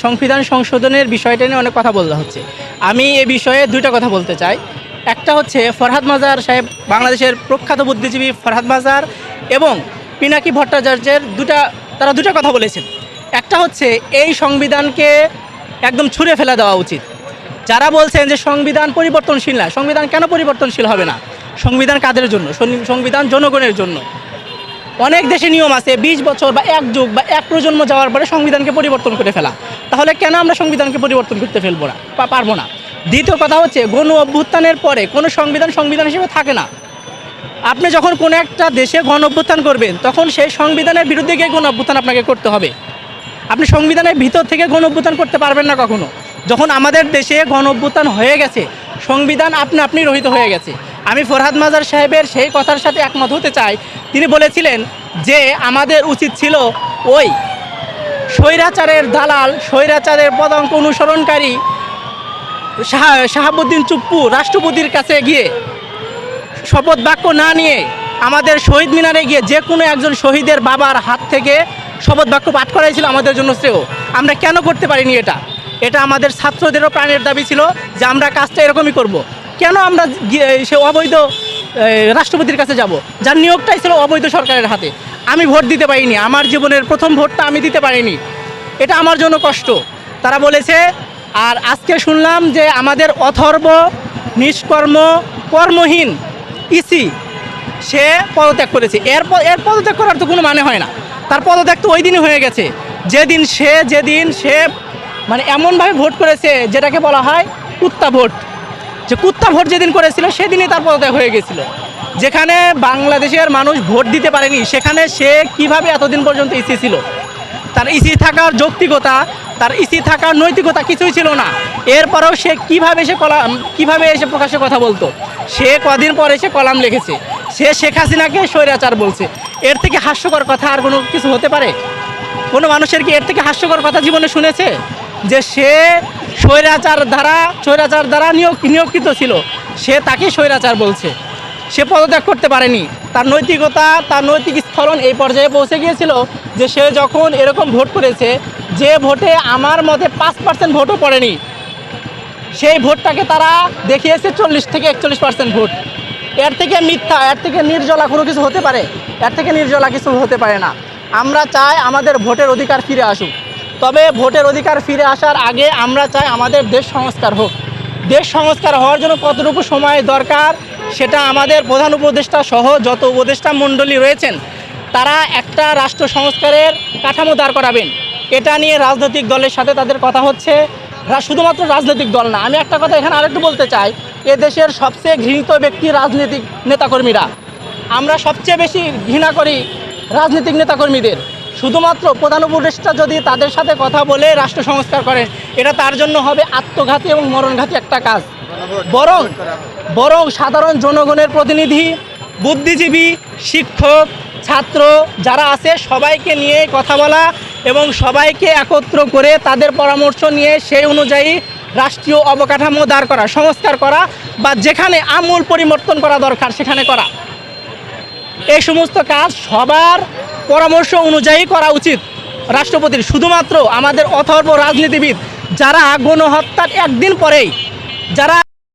সংবিধান সংশোধনের বিষয়টা নিয়ে অনেক কথা বলা হচ্ছে। আমি এ বিষয়ে দুইটা কথা বলতে চাই। একটা হচ্ছে ফরহাদ মাজার সাহেব, বাংলাদেশের প্রখ্যাত বুদ্ধিজীবী ফরহাদ মাজার এবং পিনাকি ভট্টাচার্যের তারা দুটা কথা বলেছেন। একটা হচ্ছে এই সংবিধানকে একদম ছুঁড়ে ফেলে দেওয়া উচিত। যারা বলছেন যে সংবিধান পরিবর্তনশীল না, সংবিধান কেন পরিবর্তনশীল হবে না? সংবিধান কাদের জন্য? সংবিধান জনগণের জন্য। অনেক দেশে নিয়ম আছে 20 বছর বা এক যুগ বা এক প্রজন্ম যাওয়ার পরে সংবিধানকে পরিবর্তন করে ফেলা। তাহলে কেন আমরা সংবিধানকে পরিবর্তন করতে ফেলবো না বা পারবো না? দ্বিতীয় কথা হচ্ছে গণ অভ্যুত্থানের পরে কোনো সংবিধান হিসেবে থাকে না। আপনি যখন কোনো একটা দেশে গণ অভ্যুত্থান করবেন তখন সেই সংবিধানের বিরুদ্ধে গিয়ে গণ অভ্যুত্থান আপনাকে করতে হবে। আপনি সংবিধানের ভিতর থেকে গণ অভ্যুত্থান করতে পারবেন না কখনো। যখন আমাদের দেশে গণ অভ্যুত্থান হয়ে গেছে, সংবিধান আপনি রহিত হয়ে গেছে। আমি ফরহাদ মাজার সাহেবের সেই কথার সাথে একমত হতে চাই। তিনি বলেছিলেন যে আমাদের উচিত ছিল ওই স্বৈরাচারের দালাল, স্বৈরাচারের পদাঙ্ক অনুসরণকারী শাহাবুদ্দিন চুপ্পু রাষ্ট্রপতির কাছে গিয়ে শপথ বাক্য না নিয়ে আমাদের শহীদ মিনারে গিয়ে যে কোনো একজন শহীদের বাবার হাত থেকে শপথ বাক্য পাঠ করাইছিল আমাদের জন্য শ্রেয়। আমরা কেন করতে পারিনি এটা আমাদের ছাত্রদেরও প্রাণের দাবি ছিল যে আমরা কাজটা এরকমই করব। কেন আমরা সে অবৈধ রাষ্ট্রপতির কাছে যাব, যার নিয়োগটাই ছিল অবৈধ সরকারের হাতে? আমি ভোট দিতে পারিনি, আমার জীবনের প্রথম ভোটটা আমি দিতে পারিনি, এটা আমার জন্য কষ্ট। তারা বলেছে। আর আজকে শুনলাম যে আমাদের অথর্ব নিষ্কর্ম কর্মহীন ইসি সে পদত্যাগ করেছে। এর পদত্যাগ করার তো কোনো মানে হয় না। তার পদত্যাগ তো ওই দিনই হয়ে গেছে যেদিন সে মানে এমনভাবে ভোট করেছে যেটাকে বলা হয় কুত্তা ভোট। যে কুত্তা ভোট যেদিন করেছিল সেদিনই তার পদত্যাগ হয়ে গেছিল। যেখানে বাংলাদেশের মানুষ ভোট দিতে পারেনি সেখানে সে কিভাবে এতদিন পর্যন্ত ইসি ছিল? তার ইসি থাকার যৌক্তিকতা, তার ইসি থাকার নৈতিকতা কিছুই ছিল না। এরপরেও সে কিভাবে এসে প্রকাশ্যে কথা বলতো? সে কদিন পরে সে কলাম লিখেছে, সে শেখ হাসিনাকে স্বৈরাচার বলছে। এর থেকে হাস্যকর কথা আর কোনো কিছু হতে পারে? কোনো মানুষের কি এর থেকে হাস্যকর কথা জীবনে শুনেছে? যে সে স্বৈরাচার দ্বারা নিয়োগকৃত ছিল, সে তাকে স্বৈরাচার বলছে। সে পদত্যাগ করতে পারেনি। তার নৈতিকতা, তার নৈতিক স্খলন এই পর্যায়ে পৌঁছে গিয়েছিল যে সে যখন এরকম ভোট করেছে, যে ভোটে আমার মতে 5% ভোটও পড়েনি, সেই ভোটটাকে তারা দেখিয়েছে 40 থেকে 41% ভোট। এর থেকে মিথ্যা, এর থেকে নির্জলা কোনো কিছু হতে পারে? এর থেকে নির্জলা কিছু হতে পারে না। আমরা চাই আমাদের ভোটের অধিকার ফিরে আসুক। তবে ভোটের অধিকার ফিরে আসার আগে আমরা চাই আমাদের দেশ সংস্কার হোক। দেশ সংস্কার হওয়ার জন্য কতটুকু সময় দরকার সেটা আমাদের প্রধান উপদেষ্টা সহ যত উপদেষ্টা মণ্ডলী রয়েছেন তারা একটা রাষ্ট্র সংস্কারের কাঠামো দাঁড় করাবেন। এটা নিয়ে রাজনৈতিক দলের সাথে তাদের কথা হচ্ছে। শুধুমাত্র রাজনৈতিক দল না, আমি একটা কথা এখানে আরেকটু বলতে চাই। এ দেশের সবচেয়ে ঘৃণিত ব্যক্তি রাজনৈতিক নেতাকর্মীরা। আমরা সবচেয়ে বেশি ঘৃণা করি রাজনৈতিক নেতাকর্মীদের। শুধুমাত্র প্রধান উপদেষ্টা যদি তাদের সাথে কথা বলে রাষ্ট্র সংস্কার করেন, এটা তার জন্য হবে আত্মঘাতী এবং মরণঘাতী একটা কাজ। বরং সাধারণ জনগণের প্রতিনিধি, বুদ্ধিজীবী, শিক্ষক, ছাত্র যারা আছে সবাইকে নিয়ে কথা বলা এবং সবাইকে একত্র করে তাদের পরামর্শ নিয়ে সেই অনুযায়ী রাষ্ট্রীয় অবকাঠামো দাঁড় করা, সংস্কার করা, বা যেখানে আমূল পরিবর্তন করা দরকার সেখানে করা। এই সমস্ত কাজ সবার পরামর্শ অনুযায়ী করা উচিত রাষ্ট্রপতির। শুধুমাত্র আমাদের অথর্ব রাজনীতিবিদ যারা গণহত্যার একদিন পরেই, যারা